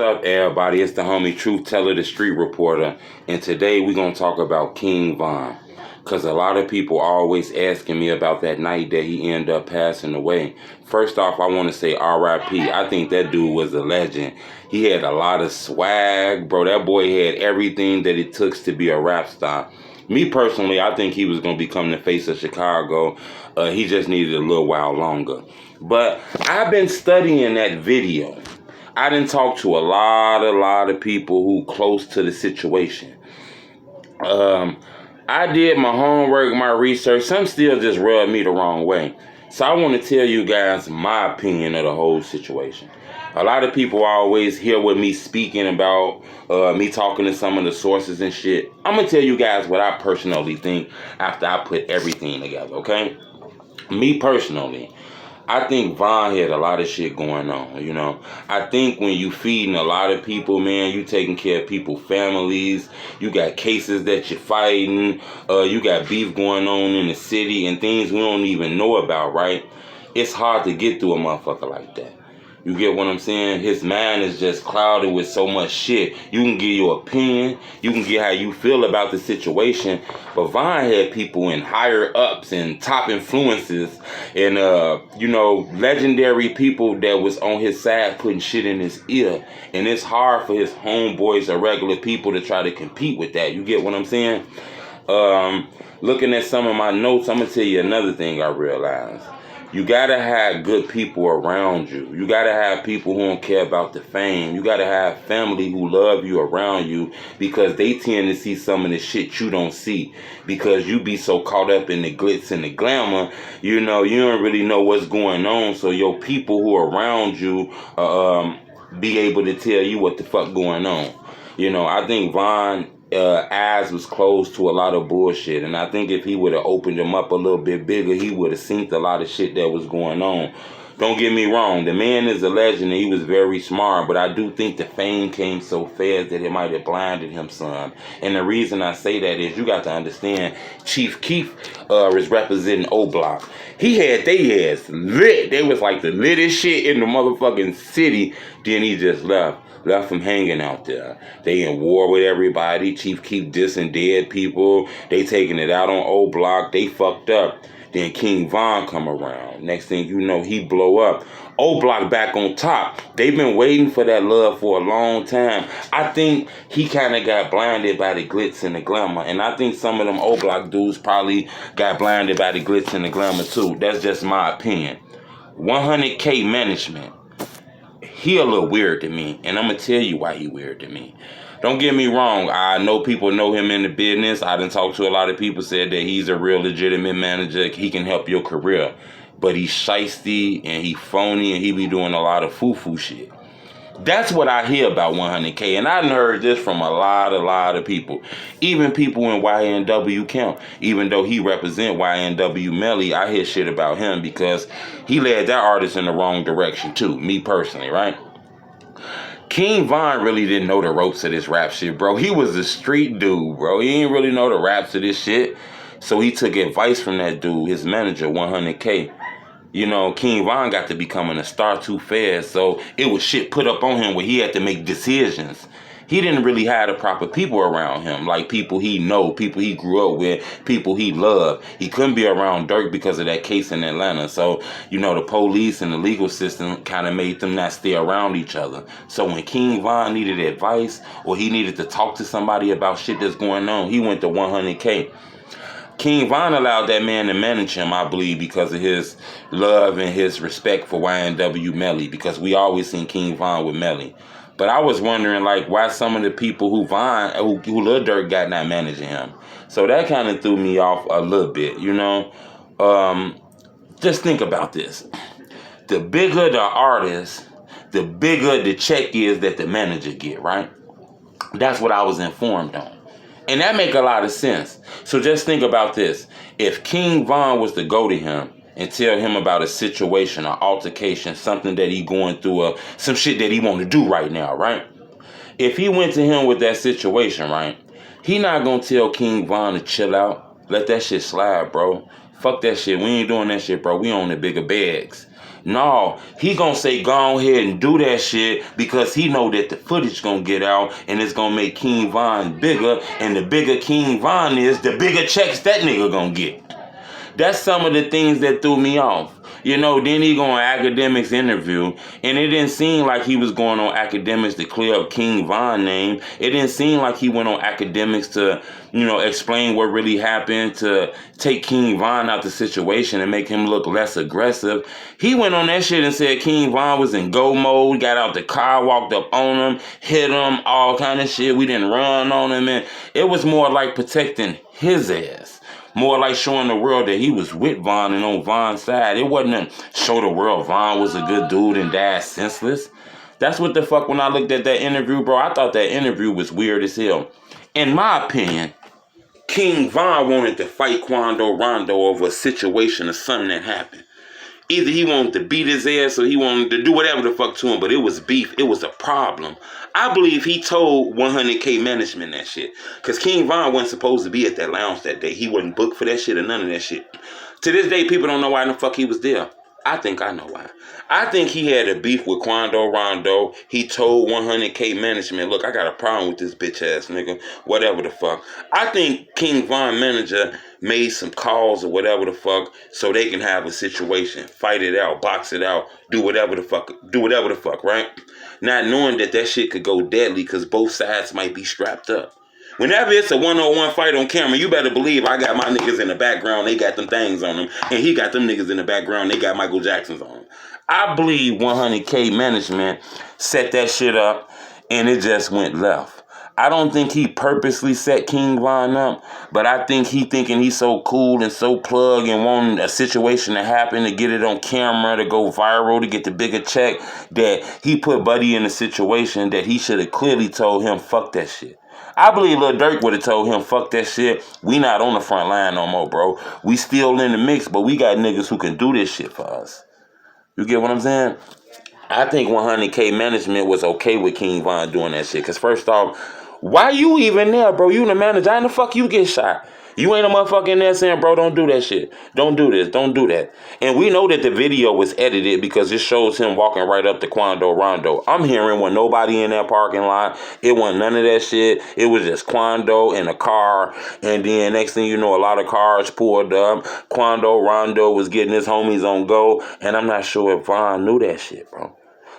up, everybody? It's the homie Truth Teller, the Street Reporter, and today we're going to talk about King Von. Because a lot of people always asking me about that night that he ended up passing away. First off, I want to say R.I.P. I think that dude was a legend. He had a lot of swag, bro. That boy had everything that it took to be a rap star. Me personally, I think he was going to become the face of Chicago. He just needed a little while longer. But I've been studying that video. I done talked to a lot of people who close to the situation. I did my homework, my research. Some still just rubbed me the wrong way. So I want to tell you guys my opinion of the whole situation. A lot of people always hear with me speaking about me talking to some of the sources and shit. I'm going to tell you guys what I personally think after I put everything together, okay? Me personally, I think Von had a lot of shit going on, you know. I think when you feeding a lot of people, man, you taking care of people's families. You got cases that you're fighting. You got beef going on in the city and things we don't even know about, right? It's hard to get through a motherfucker like that. You get what I'm saying? His mind is just clouded with so much shit. You can give your opinion. You can get how you feel about the situation. But Von had people in higher ups and top influences and, legendary people that was on his side putting shit in his ear. And it's hard for his homeboys or regular people to try to compete with that. You get what I'm saying? Looking at some of my notes, I'm going to tell you another thing I realized. You gotta have good people around you. You gotta have people who don't care about the fame. You gotta have family who love you around you because they tend to see some of the shit you don't see. Because you be so caught up in the glitz and the glamour, you don't really know what's going on. So your people who are around you be able to tell you what the fuck going on. I think Von eyes was closed to a lot of bullshit, and I think if he would have opened them up a little bit bigger, he would have seen a lot of shit that was going on. Don't get me wrong, the man is a legend and he was very smart, but I do think the fame came so fast that it might have blinded him some. And the reason I say that is you got to understand Chief Keef is representing O-Block. He had they ass lit. They was like the littest shit in the motherfucking city. Then he just left them hanging out there. They in war with everybody. Chief Keef dissing dead people. They taking it out on O-Block. They fucked up. Then King Von come around. Next thing you know, he blow up. O-Block back on top. They've been waiting for that love for a long time. I think he kind of got blinded by the glitz and the glamour. And I think some of them O-Block dudes probably got blinded by the glitz and the glamour too. That's just my opinion. 100K management. He a little weird to me, and I'm going to tell you why he weird to me. Don't get me wrong, I know people know him in the business. I done talked to a lot of people, said that he's a real legitimate manager. He can help your career. But he's shiesty, and he phony, and he be doing a lot of foo-foo shit. That's what I hear about 100K, and I done heard this from a lot of people. Even people in YNW camp. Even though he represent YNW Melly, I hear shit about him because he led that artist in the wrong direction too, me personally, right? King Von really didn't know the ropes of this rap shit, bro. He was a street dude, bro. He didn't really know the raps of this shit. So he took advice from that dude, his manager, 100K. King Von got to becoming a star too fast, so it was shit put up on him where he had to make decisions. He didn't really have the proper people around him, like people he know, people he grew up with, people he loved. He couldn't be around Dirk because of that case in Atlanta. So, the police and the legal system kind of made them not stay around each other. So when King Von needed advice or he needed to talk to somebody about shit that's going on, he went to 100K. King Von allowed that man to manage him, I believe, because of his love and his respect for YNW Melly, because we always seen King Von with Melly. But I was wondering, why some of the people who Lil Durk got not managing him. So that kind of threw me off a little bit, Just think about this. The bigger the artist, the bigger the check is that the manager get, right? That's what I was informed on. And that make a lot of sense. So just think about this. If King Von was to go to him and tell him about a situation, an altercation, something that he going through, some shit that he want to do right now, right? If he went to him with that situation, right, he not going to tell King Von to chill out. Let that shit slide, bro. Fuck that shit. We ain't doing that shit, bro. We on the bigger bags. No, he gonna say go ahead and do that shit because he know that the footage gonna get out and it's gonna make King Von bigger, and the bigger King Von is, the bigger checks that nigga gonna get. That's some of the things that threw me off. You know, then he go on Akademiks interview, and it didn't seem like he was going on Akademiks to clear up King Von name. It didn't seem like he went on Akademiks to, you know, explain what really happened, to take King Von out the situation and make him look less aggressive. He went on that shit and said King Von was in go mode, got out the car, walked up on him, hit him, all kind of shit. We didn't run on him, and it was more like protecting his ass. More like showing the world that he was with Von and on Von's side. It wasn't to show the world Von was a good dude and died senseless. That's what the fuck when I looked at that interview, bro. I thought that interview was weird as hell. In my opinion, King Von wanted to fight Quando Rondo over a situation or something that happened. Either he wanted to beat his ass or he wanted to do whatever the fuck to him, but it was beef. It was a problem. I believe he told 100K management that shit. Because King Von wasn't supposed to be at that lounge that day. He wasn't booked for that shit or none of that shit. To this day, people don't know why the fuck he was there. I think I know why. I think he had a beef with Quando Rondo. He told 100K management, look, I got a problem with this bitch ass nigga. Whatever the fuck. I think King Von manager made some calls or whatever the fuck so they can have a situation. Fight it out, box it out, do whatever the fuck, right? Not knowing that shit could go deadly because both sides might be strapped up. Whenever it's a one-on-one fight on camera, you better believe I got my niggas in the background, they got them things on them, and he got them niggas in the background, they got Michael Jackson's on them. I believe 100K management set that shit up, and it just went left. I don't think he purposely set King Von up, but I think he thinking he's so cool and so plugged and wanting a situation to happen, to get it on camera, to go viral, to get the bigger check, that he put Buddy in a situation that he should have clearly told him, fuck that shit. I believe Lil Durk would have told him, fuck that shit. We not on the front line no more, bro. We still in the mix, but we got niggas who can do this shit for us. You get what I'm saying? I think 100K management was okay with King Von doing that shit. Because first off, why you even there, bro? You the manager. How the fuck you get shot? You ain't a motherfucker in there saying, bro, don't do that shit. Don't do this. Don't do that. And we know that the video was edited because it shows him walking right up to Quando Rondo. I'm hearing when nobody in that parking lot. It wasn't none of that shit. It was just Quando in a car. And then next thing you know, a lot of cars pulled up. Quando Rondo was getting his homies on go. And I'm not sure if Von knew that shit, bro.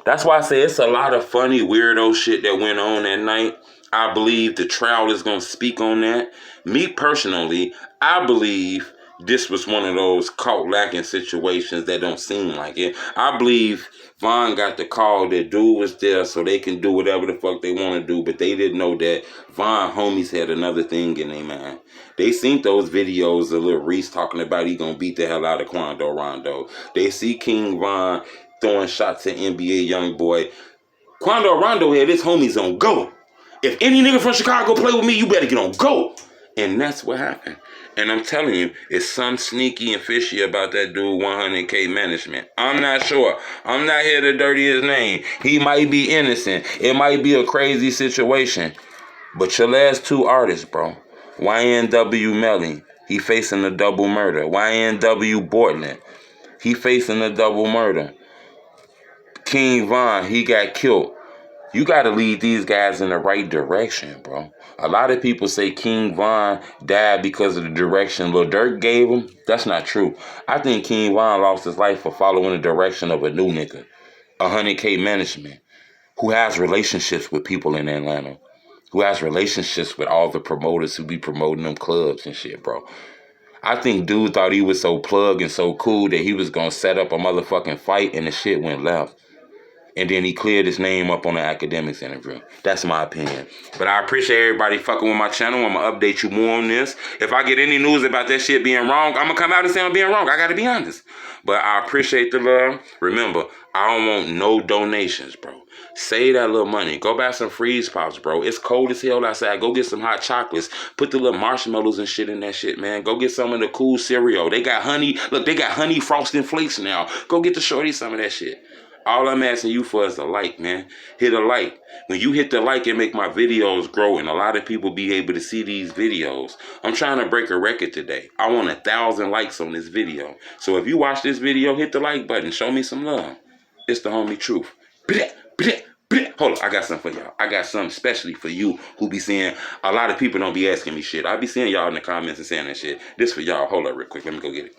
That's why I say it's a lot of funny, weirdo shit that went on that night. I believe the trial is going to speak on that. Me personally, I believe this was one of those caught lacking situations that don't seem like it. I believe Von got the call that dude was there so they can do whatever the fuck they want to do, but they didn't know that Von homies had another thing in their mind. They seen those videos of Lil Reese talking about he gonna beat the hell out of Quando Rondo. They see King Von throwing shots at NBA YoungBoy. Quando Rondo had his homies on go. If any nigga from Chicago play with me, you better get on go. And that's what happened. And I'm telling you, it's something sneaky and fishy about that dude 100K management. I'm not sure. I'm not here to dirty his name. He might be innocent. It might be a crazy situation. But your last two artists, bro. YNW Melly, he facing a double murder. YNW Bortland, he facing a double murder. King Von, he got killed. You got to lead these guys in the right direction, bro. A lot of people say King Von died because of the direction Lil Durk gave him. That's not true. I think King Von lost his life for following the direction of a new nigga. 100K management. Who has relationships with people in Atlanta. Who has relationships with all the promoters who be promoting them clubs and shit, bro. I think dude thought he was so plugged and so cool that he was going to set up a motherfucking fight and the shit went left. And then he cleared his name up on the Akademiks interview. That's my opinion. But I appreciate everybody fucking with my channel. I'm going to update you more on this. If I get any news about that shit being wrong, I'm going to come out and say I'm being wrong. I got to be honest. But I appreciate the love. Remember, I don't want no donations, bro. Save that little money. Go buy some freeze pops, bro. It's cold as hell outside. Go get some hot chocolates. Put the little marshmallows and shit in that shit, man. Go get some of the cool cereal. They got honey. Look, they got honey frosted flakes now. Go get the shorty some of that shit. All I'm asking you for is a like, man. Hit a like. When you hit the like, it make my videos grow and a lot of people be able to see these videos. I'm trying to break a record today. I want 1,000 likes on this video. So if you watch this video, hit the like button. Show me some love. It's the homie Truth. Bleh, bleh, bleh. Hold on, I got something for y'all. I got something especially for you who be saying, a lot of people don't be asking me shit. I be seeing y'all in the comments and saying that shit. This for y'all. Hold up real quick. Let me go get it.